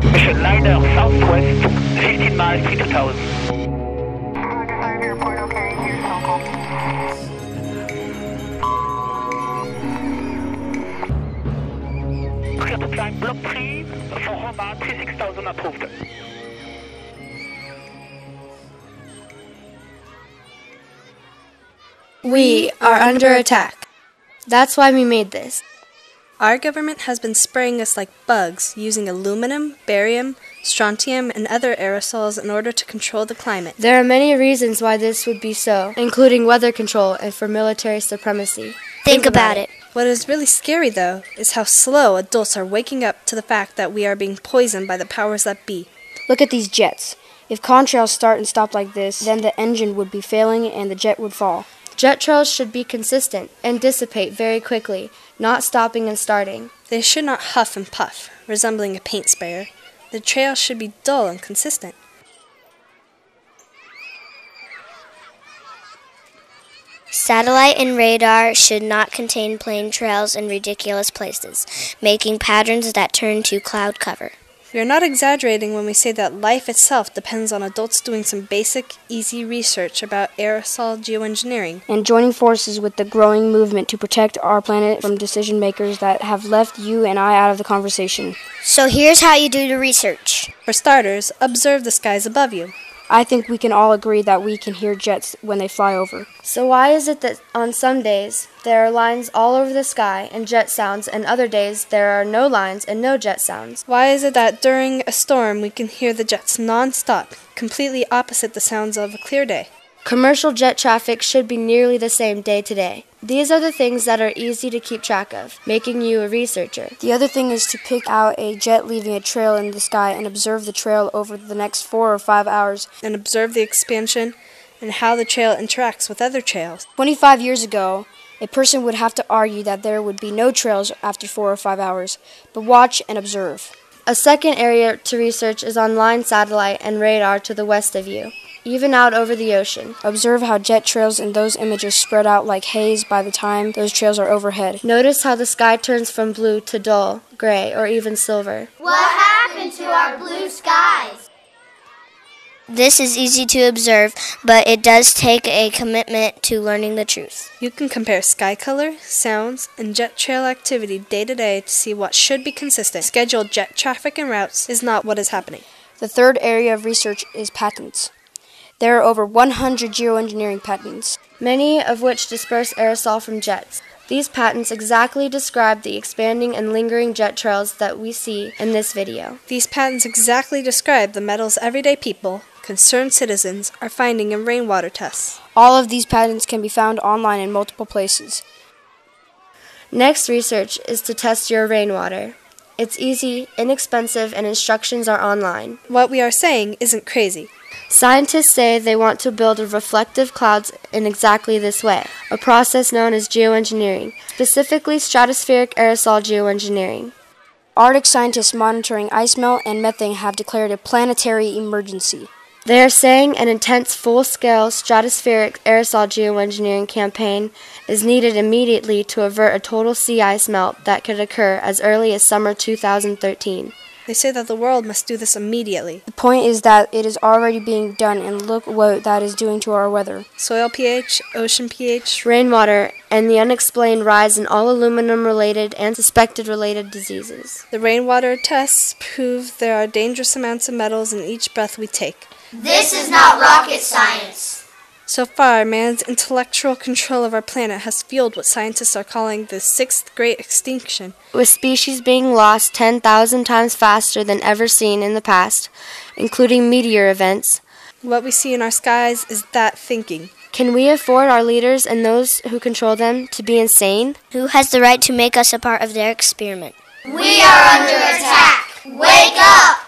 Mission liner southwest, 15 miles, 3000. Airport, okay, here's Hong Clear to climb block 3, for Roma, 36,000 approved. We are under attack. That's why we made this. Our government has been spraying us like bugs, using aluminum, barium, strontium, and other aerosols in order to control the climate. There are many reasons why this would be so, including weather control and for military supremacy. Think about it. What is really scary, though, is how slow adults are waking up to the fact that we are being poisoned by the powers that be. Look at these jets. If contrails start and stop like this, then the engine would be failing and the jet would fall. Jet trails should be consistent and dissipate very quickly, not stopping and starting. They should not huff and puff, resembling a paint sprayer. The trail should be dull and consistent. Satellite and radar should not contain plane trails in ridiculous places, making patterns that turn to cloud cover. We are not exaggerating when we say that life itself depends on adults doing some basic, easy research about aerosol geoengineering. And joining forces with the growing movement to protect our planet from decision makers that have left you and I out of the conversation. So here's how you do the research. For starters, observe the skies above you. I think we can all agree that we can hear jets when they fly over. So why is it that on some days there are lines all over the sky and jet sounds, and other days there are no lines and no jet sounds? Why is it that during a storm we can hear the jets non-stop, completely opposite the sounds of a clear day? Commercial jet traffic should be nearly the same day to day. These are the things that are easy to keep track of, making you a researcher. The other thing is to pick out a jet leaving a trail in the sky and observe the trail over the next 4 or 5 hours. And observe the expansion and how the trail interacts with other trails. 25 years ago, a person would have to argue that there would be no trails after 4 or 5 hours, but watch and observe. A second area to research is on line satellite and radar to the west of you, even out over the ocean. Observe how jet trails in those images spread out like haze by the time those trails are overhead. Notice how the sky turns from blue to dull, gray, or even silver. What happened to our blue skies? This is easy to observe, but it does take a commitment to learning the truth. You can compare sky color, sounds, and jet trail activity day to day to see what should be consistent. Scheduled jet traffic and routes is not what is happening. The third area of research is patents. There are over 100 geoengineering patents, many of which disperse aerosol from jets. These patents exactly describe the expanding and lingering jet trails that we see in this video. These patents exactly describe the metals everyday people, concerned citizens, are finding in rainwater tests. All of these patents can be found online in multiple places. Next research is to test your rainwater. It's easy, inexpensive, and instructions are online. What we are saying isn't crazy. Scientists say they want to build reflective clouds in exactly this way, a process known as geoengineering, specifically stratospheric aerosol geoengineering. Arctic scientists monitoring ice melt and methane have declared a planetary emergency. They are saying an intense full-scale stratospheric aerosol geoengineering campaign is needed immediately to avert a total sea ice melt that could occur as early as summer 2013. They say that the world must do this immediately. The point is that it is already being done, and look what that is doing to our weather. Soil pH, ocean pH, rainwater, and the unexplained rise in all aluminum-related and suspected-related diseases. The rainwater tests prove there are dangerous amounts of metals in each breath we take. This is not rocket science. So far, man's intellectual control of our planet has fueled what scientists are calling the sixth great extinction. With species being lost 10,000 times faster than ever seen in the past, including meteor events. What we see in our skies is that thinking. Can we afford our leaders and those who control them to be insane? Who has the right to make us a part of their experiment? We are under attack. Wake up!